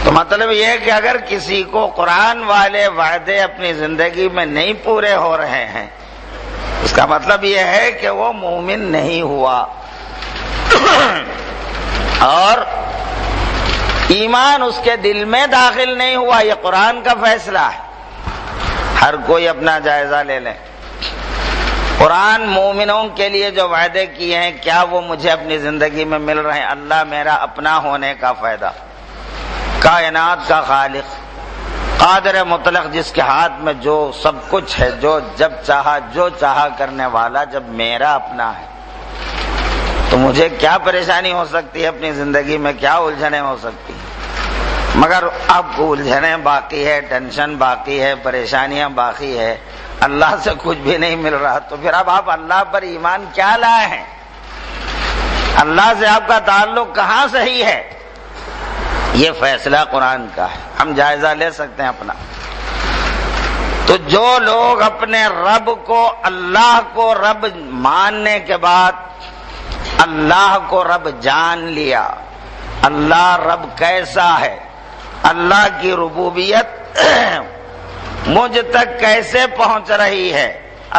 تو مطلب یہ ہے کہ اگر کسی کو قرآن والے وعدے اپنی زندگی میں نہیں پورے ہو رہے ہیں، اس کا مطلب یہ ہے کہ وہ مومن نہیں ہوا، اور ایمان اس کے دل میں داخل نہیں ہوا. یہ قرآن کا فیصلہ ہے، ہر کوئی اپنا جائزہ لے لیں. قرآن مومنوں کے لیے جو وعدے کیے ہیں، کیا وہ مجھے اپنی زندگی میں مل رہے ہیں؟ اللہ میرا اپنا ہونے کا فائدہ، کائنات کا خالق، قادر مطلق، جس کے ہاتھ میں جو سب کچھ ہے، جو جب چاہا جو چاہا کرنے والا، جب میرا اپنا ہے تو مجھے کیا پریشانی ہو سکتی ہے اپنی زندگی میں، کیا الجھنیں ہو سکتی ہیں؟ مگر اب الجھنیں باقی ہے، ٹینشن باقی ہے، پریشانیاں باقی ہے، اللہ سے کچھ بھی نہیں مل رہا. تو پھر اب آپ اللہ پر ایمان کیا لائے ہیں؟ اللہ سے آپ کا تعلق کہاں صحیح ہے؟ یہ فیصلہ قرآن کا ہے، ہم جائزہ لے سکتے ہیں اپنا. تو جو لوگ اپنے رب کو، اللہ کو رب ماننے کے بعد اللہ کو رب جان لیا، اللہ رب کیسا ہے، اللہ کی ربوبیت مجھ تک کیسے پہنچ رہی ہے،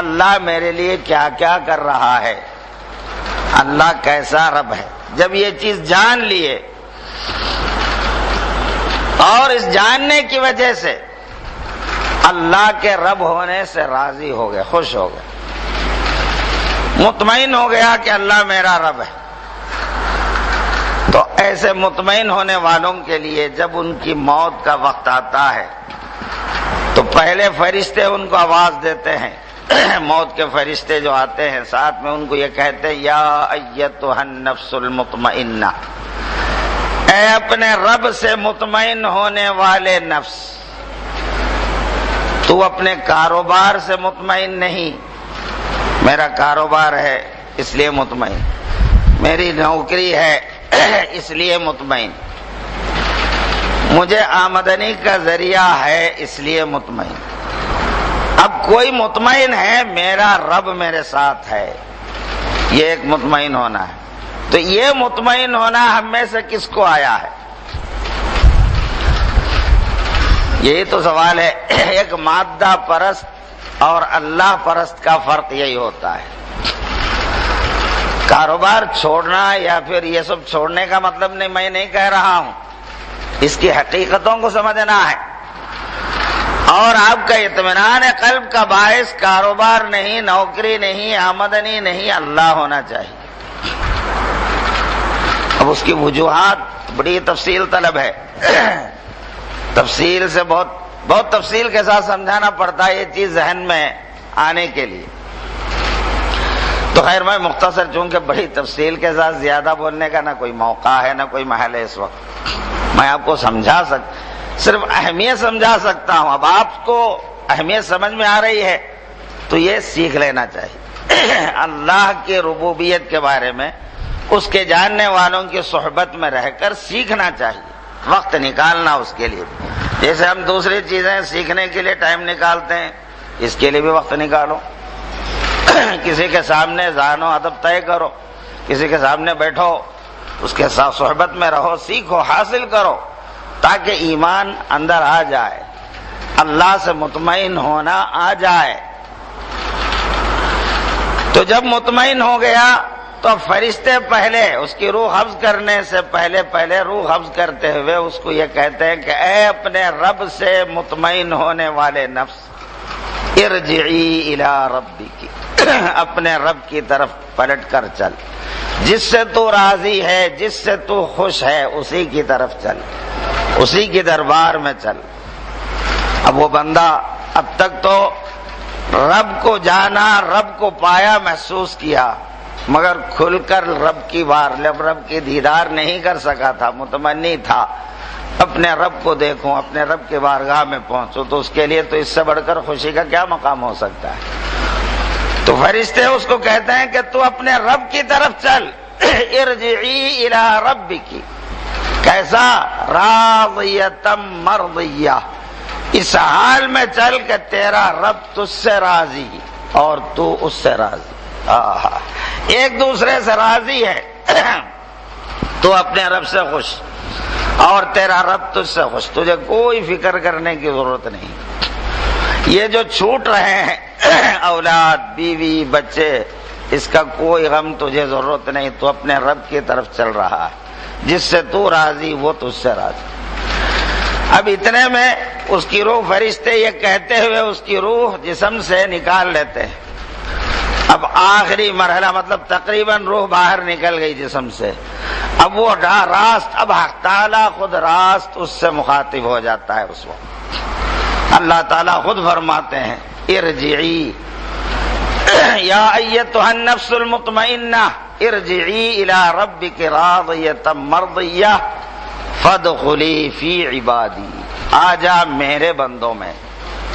اللہ میرے لیے کیا کیا کر رہا ہے، اللہ کیسا رب ہے، جب یہ چیز جان لیے اور اس جاننے کی وجہ سے اللہ کے رب ہونے سے راضی ہو گئے، خوش ہو گئے، مطمئن ہو گیا کہ اللہ میرا رب ہے، تو ایسے مطمئن ہونے والوں کے لیے جب ان کی موت کا وقت آتا ہے تو پہلے فرشتے ان کو آواز دیتے ہیں، موت کے فرشتے جو آتے ہیں ساتھ میں ان کو یہ کہتے ہیں یا ایتھا النفس المطمئنہ، اے اپنے رب سے مطمئن ہونے والے نفس، تو اپنے کاروبار سے مطمئن نہیں، میرا کاروبار ہے اس لیے مطمئن، میری نوکری ہے اس لیے مطمئن، مجھے آمدنی کا ذریعہ ہے اس لیے مطمئن، اب کوئی مطمئن ہے میرا رب میرے ساتھ ہے، یہ ایک مطمئن ہونا ہے۔ تو یہ مطمئن ہونا ہم میں سے کس کو آیا ہے؟ یہی تو سوال ہے۔ ایک مادہ پرست اور اللہ پرست کا فرق یہی ہوتا ہے۔ کاروبار چھوڑنا یا پھر یہ سب چھوڑنے کا مطلب نہیں، میں نہیں کہہ رہا ہوں، اس کی حقیقتوں کو سمجھنا ہے، اور آپ کا اطمینان قلب کا باعث کاروبار نہیں، نوکری نہیں، آمدنی نہیں، اللہ ہونا چاہیے۔ اب اس کی وجوہات بڑی تفصیل طلب ہے، تفصیل سے بہت تفصیل کے ساتھ سمجھانا پڑتا ہے یہ چیز ذہن میں آنے کے لیے۔ تو خیر میں مختصر، چونکہ بڑی تفصیل کے ساتھ زیادہ بولنے کا نہ کوئی موقع ہے نہ کوئی محل ہے اس وقت، میں آپ کو صرف اہمیت سمجھا سکتا ہوں۔ اب آپ کو اہمیت سمجھ میں آ رہی ہے تو یہ سیکھ لینا چاہیے۔ اللہ کی ربوبیت کے بارے میں اس کے جاننے والوں کی صحبت میں رہ کر سیکھنا چاہیے، وقت نکالنا اس کے لیے۔ جیسے ہم دوسری چیزیں سیکھنے کے لیے ٹائم نکالتے ہیں، اس کے لیے بھی وقت نکالو۔ کسی کے سامنے ذہن و ادب طے کرو، کسی کے سامنے بیٹھو، اس کے ساتھ صحبت میں رہو، سیکھو، حاصل کرو، تاکہ ایمان اندر آ جائے، اللہ سے مطمئن ہونا آ جائے۔ تو جب مطمئن ہو گیا تو فرشتے پہلے اس کی روح قبض کرنے سے پہلے روح قبض کرتے ہوئے اس کو یہ کہتے ہیں کہ اے اپنے رب سے مطمئن ہونے والے نفس، ارجعی الی ربک، اپنے رب کی طرف پلٹ کر چل، جس سے تو راضی ہے، جس سے تو خوش ہے، اسی کی طرف چل، اسی کے دربار میں چل۔ اب وہ بندہ اب تک تو رب کو جانا، رب کو پایا، محسوس کیا، مگر کھل کر رب کی دیدار نہیں کر سکا تھا، متمنی تھا اپنے رب کو دیکھوں، اپنے رب کے بارگاہ میں پہنچوں، تو اس کے لیے تو اس سے بڑھ کر خوشی کا کیا مقام ہو سکتا ہے؟ تو فرشتے اس کو کہتے ہیں کہ تو اپنے رب کی طرف چل، ارجعی الی ربک، کیسا؟ راضیۃ مرضیہ، اس حال میں چل کہ تیرا رب تجھ سے راضی اور تو اس سے راضی، ایک دوسرے سے راضی ہے، تو اپنے رب سے خوش اور تیرا رب تجھ سے خوش، تجھے کوئی فکر کرنے کی ضرورت نہیں۔ یہ جو چھوٹ رہے ہیں اولاد، بیوی، بچے، اس کا کوئی غم تجھے ضرورت نہیں، تو اپنے رب کی طرف چل رہا ہے، جس سے تو راضی وہ تجھ سے راضی۔ اب اتنے میں اس کی روح، فرشتے یہ کہتے ہوئے اس کی روح جسم سے نکال لیتے ہیں۔ اب آخری مرحلہ، مطلب تقریباً روح باہر نکل گئی جسم سے، اب وہ راست، اب حق تعالیٰ خود راست اس سے مخاطب ہو جاتا ہے۔ اس وقت اللہ تعالیٰ خود فرماتے ہیں ارجعی یا ایتھا النفس المطمئنہ ارجعی الی ربک راضیۃ مرضیہ فادخلی فی عبادی، آ جا میرے بندوں میں۔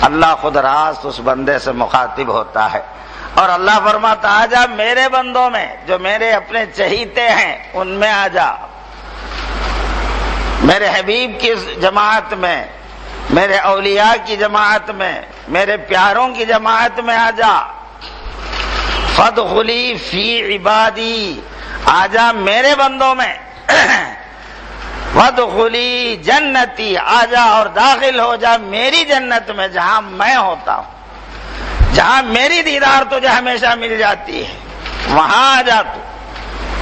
اللہ خود راست اس بندے سے مخاطب ہوتا ہے اور اللہ فرماتا آ جا میرے بندوں میں، جو میرے اپنے چہیتے ہیں ان میں آ جا، میرے حبیب کی جماعت میں، میرے اولیاء کی جماعت میں، میرے پیاروں کی جماعت میں آ جا۔ فادخلی فی عبادی، آ جا میرے بندوں میں۔ وادخلی جنتی، آ جا اور داخل ہو جا میری جنت میں، جہاں میں ہوتا ہوں، جہاں میری دیدار تجھے ہمیشہ مل جاتی ہے، وہاں آ جا، تو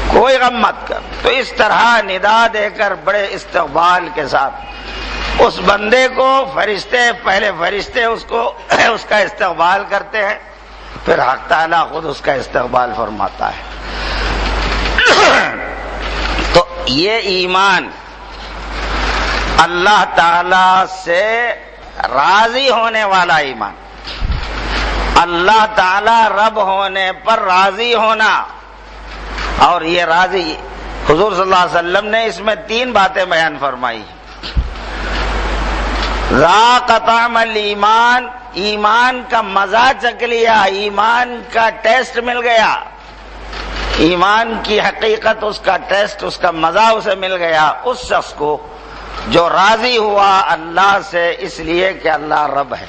کوئی غم مت کر۔ تو اس طرح ندا دے کر بڑے استقبال کے ساتھ اس بندے کو پہلے فرشتے اس کا استقبال کرتے ہیں، پھر حق تعالیٰ خود اس کا استقبال فرماتا ہے۔ تو یہ ایمان اللہ تعالی سے راضی ہونے والا ایمان، اللہ تعالی رب ہونے پر راضی ہونا. اور یہ راضی حضور صلی اللہ علیہ وسلم نے اس میں 3 باتیں بیان فرمائی. ذاق طعم الایمان، ایمان کا مزہ چکھ لیا، ایمان کا ٹیسٹ مل گیا، ایمان کی حقیقت، اس کا ٹیسٹ، اس کا مزہ اسے مل گیا. اس شخص کو جو راضی ہوا اللہ سے اس لیے کہ اللہ رب ہے،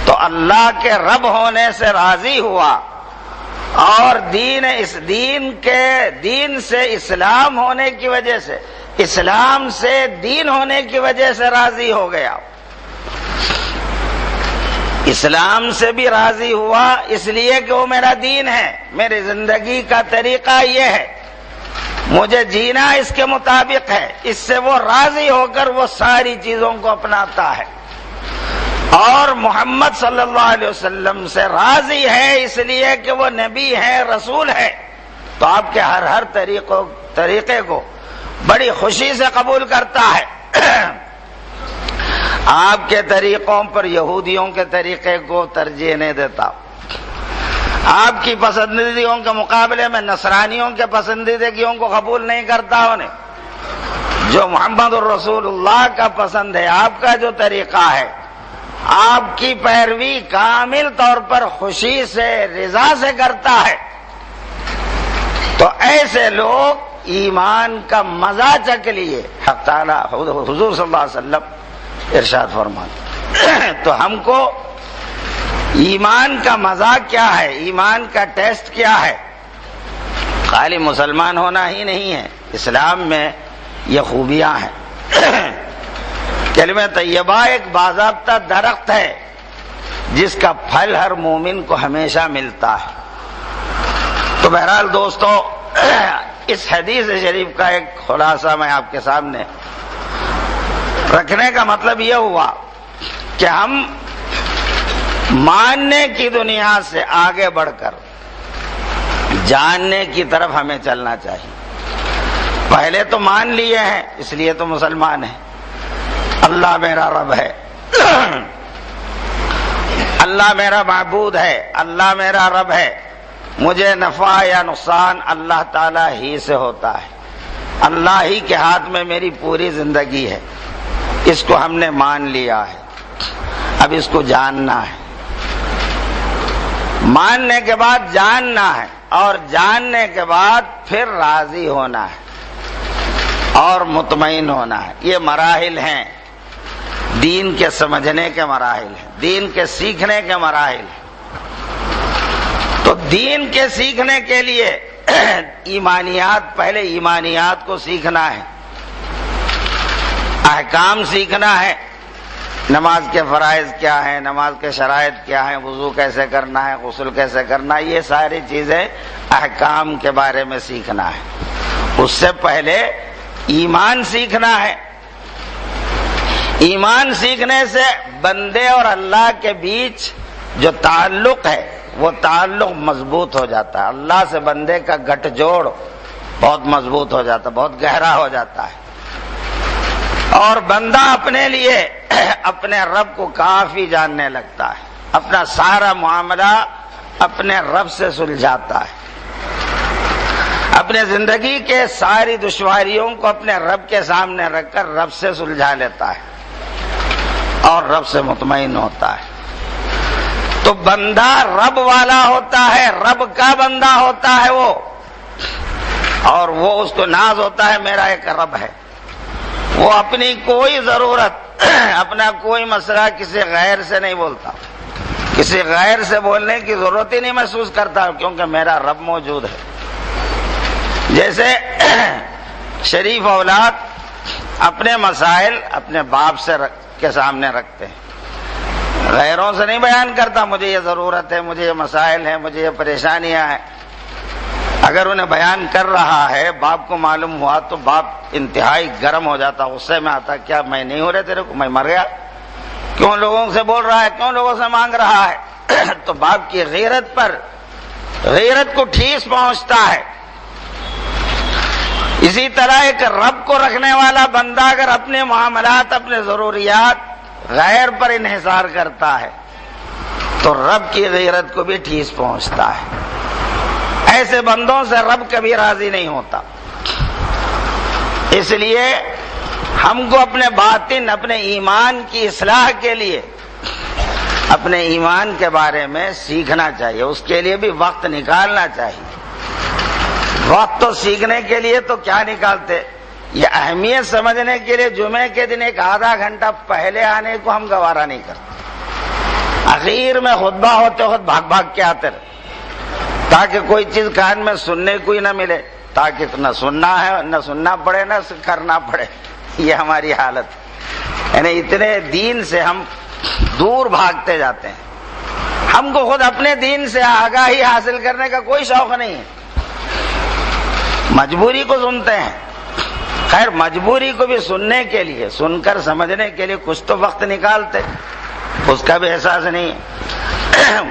تو اللہ کے رب ہونے سے راضی ہوا، اور اس دین سے اسلام ہونے کی وجہ سے، اسلام سے دین ہونے کی وجہ سے راضی ہو گیا. اسلام سے بھی راضی ہوا اس لیے کہ وہ میرا دین ہے، میری زندگی کا طریقہ یہ ہے، مجھے جینا اس کے مطابق ہے. اس سے وہ راضی ہو کر وہ ساری چیزوں کو اپناتا ہے. اور محمد صلی اللہ علیہ وسلم سے راضی ہے اس لیے کہ وہ نبی ہے، رسول ہے، تو آپ کے ہر طریقے کو بڑی خوشی سے قبول کرتا ہے. آپ کے طریقوں پر یہودیوں کے طریقے کو ترجیح نہیں دیتا. آپ کی پسندیدگیوں کے مقابلے میں نصرانیوں کے پسندیدگیوں کو قبول نہیں کرتا. انہیں جو محمد الرسول اللہ کا پسند ہے، آپ کا جو طریقہ ہے، آپ کی پیروی کامل طور پر خوشی سے، رضا سے کرتا ہے. تو ایسے لوگ ایمان کا مزہ چکھ لیے. حق تعالی حضور صلی اللہ علیہ وسلم ارشاد فرماتے. تو ہم کو ایمان کا مزہ کیا ہے، ایمان کا ٹیسٹ کیا ہے؟ خالی مسلمان ہونا ہی نہیں ہے، اسلام میں یہ خوبیاں ہیں. کلمہ طیبہ ایک باضابطہ درخت ہے جس کا پھل ہر مومن کو ہمیشہ ملتا ہے. تو بہرحال دوستو، اس حدیث شریف کا ایک خلاصہ میں آپ کے سامنے رکھنے کا مطلب یہ ہوا کہ ہم ماننے کی دنیا سے آگے بڑھ کر جاننے کی طرف ہمیں چلنا چاہیے. پہلے تو مان لیے ہیں، اس لیے تو مسلمان ہیں. اللہ میرا رب ہے، اللہ میرا معبود ہے، اللہ میرا رب ہے، مجھے نفع یا نقصان اللہ تعالی ہی سے ہوتا ہے، اللہ ہی کے ہاتھ میں میری پوری زندگی ہے. اس کو ہم نے مان لیا ہے، اب اس کو جاننا ہے. ماننے کے بعد جاننا ہے، اور جاننے کے بعد پھر راضی ہونا ہے اور مطمئن ہونا ہے. یہ مراحل ہیں، دین کے سمجھنے کے مراحل ہیں، دین کے سیکھنے کے مراحل ہیں. تو دین کے سیکھنے کے لیے پہلے ایمانیات کو سیکھنا ہے، احکام سیکھنا ہے. نماز کے فرائض کیا ہیں، نماز کے شرائط کیا ہیں، وضو کیسے کرنا ہے، غسل کیسے کرنا ہے، یہ ساری چیزیں احکام کے بارے میں سیکھنا ہے. اس سے پہلے ایمان سیکھنا ہے. ایمان سیکھنے سے بندے اور اللہ کے بیچ جو تعلق ہے وہ تعلق مضبوط ہو جاتا ہے. اللہ سے بندے کا گٹھ جوڑ بہت مضبوط ہو جاتا ہے، بہت گہرا ہو جاتا ہے. اور بندہ اپنے لیے اپنے رب کو کافی جاننے لگتا ہے، اپنا سارا معاملہ اپنے رب سے سلجھاتا ہے، اپنے زندگی کے ساری دشواریوں کو اپنے رب کے سامنے رکھ کر رب سے سلجھا لیتا ہے اور رب سے مطمئن ہوتا ہے. تو بندہ رب والا ہوتا ہے، رب کا بندہ ہوتا ہے وہ، اور وہ اس کو ناز ہوتا ہے میرا ایک رب ہے. وہ اپنی کوئی ضرورت، اپنا کوئی مسئلہ کسی غیر سے نہیں بولتا، کسی غیر سے بولنے کی ضرورت ہی نہیں محسوس کرتا، کیونکہ میرا رب موجود ہے. جیسے شریف اولاد اپنے مسائل اپنے باپ سے کے سامنے رکھتے ہیں، غیروں سے نہیں بیان کرتا مجھے یہ ضرورت ہے، مجھے یہ مسائل ہیں، مجھے یہ پریشانیاں ہیں. اگر انہیں بیان کر رہا ہے، باپ کو معلوم ہوا تو باپ انتہائی گرم ہو جاتا، غصے میں آتا، کیا میں نہیں ہو رہے تیرے کو، میں مر گیا، کیوں لوگوں سے بول رہا ہے، کیوں لوگوں سے مانگ رہا ہے. تو باپ کی غیرت کو ٹھیس پہنچتا ہے. اسی طرح ایک رب کو رکھنے والا بندہ اگر اپنے معاملات، اپنے ضروریات غیر پر انحصار کرتا ہے تو رب کی غیرت کو بھی ٹھیس پہنچتا ہے۔ ایسے بندوں سے رب کبھی راضی نہیں ہوتا۔ اس لیے ہم کو اپنے باطن، اپنے ایمان کی اصلاح کے لیے اپنے ایمان کے بارے میں سیکھنا چاہیے، اس کے لیے بھی وقت نکالنا چاہیے۔ وقت تو سیکھنے کے لیے تو کیا نکالتے، یہ اہمیت سمجھنے کے لیے جمعے کے دن ایک آدھا گھنٹہ پہلے آنے کو ہم گوارا نہیں کرتے۔ اخیر میں خطبہ ہوتے وقت بھاگ بھاگ کے آتے رہے تاکہ کوئی چیز کان میں سننے کو ہی نہ ملے، تاکہ نہ سننا ہے، نہ سننا پڑے، نہ کرنا پڑے۔ یہ ہماری حالت، یعنی اتنے دین سے ہم دور بھاگتے جاتے ہیں۔ ہم کو خود اپنے دین سے آگاہی حاصل کرنے کا کوئی شوق نہیں ہے، مجبوری کو سنتے ہیں۔ خیر، مجبوری کو بھی سننے کے لیے، سن کر سمجھنے کے لیے کچھ تو وقت نکالتے، اس کا بھی احساس نہیں ہے۔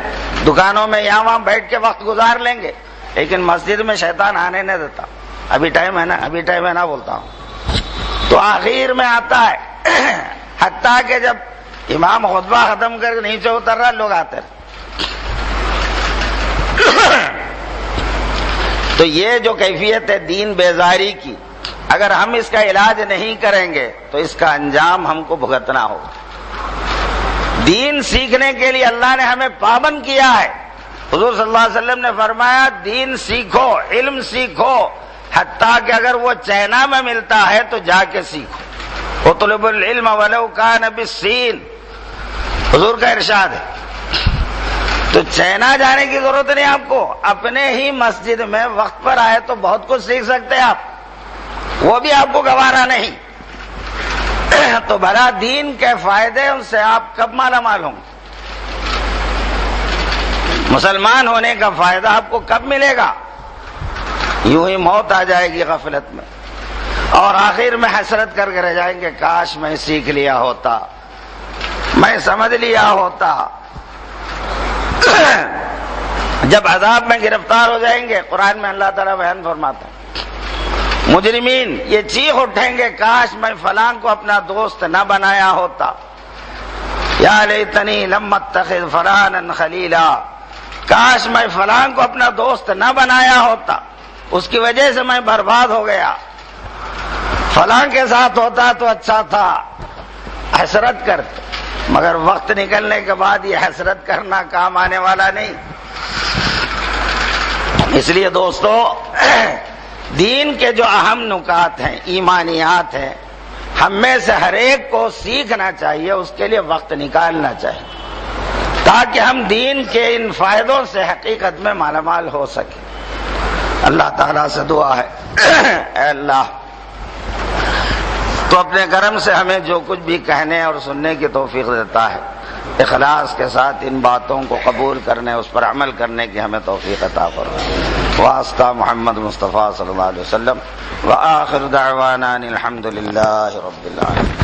دکانوں میں یہاں وہاں بیٹھ کے وقت گزار لیں گے، لیکن مسجد میں شیطان آنے نہیں دیتا۔ ابھی ٹائم ہے نا، ابھی ٹائم ہے نا بولتا ہوں، تو آخر میں آتا ہے، حتیٰ کہ جب امام خطبہ ختم کر کے نیچے اتر رہا لوگ آتے رہے۔ تو یہ جو کیفیت ہے دین بیزاری کی، اگر ہم اس کا علاج نہیں کریں گے تو اس کا انجام ہم کو بھگتنا ہوگا۔ دین سیکھنے کے لیے اللہ نے ہمیں پابند کیا ہے۔ حضور صلی اللہ علیہ وسلم نے فرمایا دین سیکھو، علم سیکھو، حتیٰ کہ اگر وہ چائنا میں ملتا ہے تو جا کے سیکھو۔ اطلبوا العلم ولو کان بالصین، حضور کا ارشاد ہے۔ تو چائنا جانے کی ضرورت نہیں آپ کو، اپنے ہی مسجد میں وقت پر آئے تو بہت کچھ سیکھ سکتے ہیں آپ، وہ بھی آپ کو گوارا نہیں۔ تو بھلا دین کے فائدے ان سے آپ کب مالا مال ہوں؟ مسلمان ہونے کا فائدہ آپ کو کب ملے گا؟ یوں ہی موت آ جائے گی غفلت میں، اور آخر میں حسرت کر کے رہ جائیں گے، کاش میں سیکھ لیا ہوتا، میں سمجھ لیا ہوتا۔ جب عذاب میں گرفتار ہو جائیں گے، قرآن میں اللہ تعالیٰ بیان فرماتا ہے، مجرمین یہ چیخ اٹھیں گے، کاش میں فلاں کو اپنا دوست نہ بنایا ہوتا، یا لیتنی لم اتخذ فلانا خلیلا، کاش میں فلاں کو اپنا دوست نہ بنایا ہوتا، اس کی وجہ سے میں برباد ہو گیا، فلاں کے ساتھ ہوتا تو اچھا تھا۔ حسرت کرتے، مگر وقت نکلنے کے بعد یہ حسرت کرنا کام آنے والا نہیں۔ اس لیے دوستو، دین کے جو اہم نکات ہیں، ایمانیات ہیں، ہم میں سے ہر ایک کو سیکھنا چاہیے، اس کے لیے وقت نکالنا چاہیے، تاکہ ہم دین کے ان فائدوں سے حقیقت میں مالا مال ہو سکے۔ اللہ تعالیٰ سے دعا ہے، اے اللہ تو اپنے کرم سے ہمیں جو کچھ بھی کہنے اور سننے کی توفیق دیتا ہے، اخلاص کے ساتھ ان باتوں کو قبول کرنے، اس پر عمل کرنے کی ہمیں توفیق عطا فرمائے۔ واسطہ محمد مصطفیٰ صلی اللہ علیہ وسلم، وآخر دعوانا الحمد للہ رب العالمین۔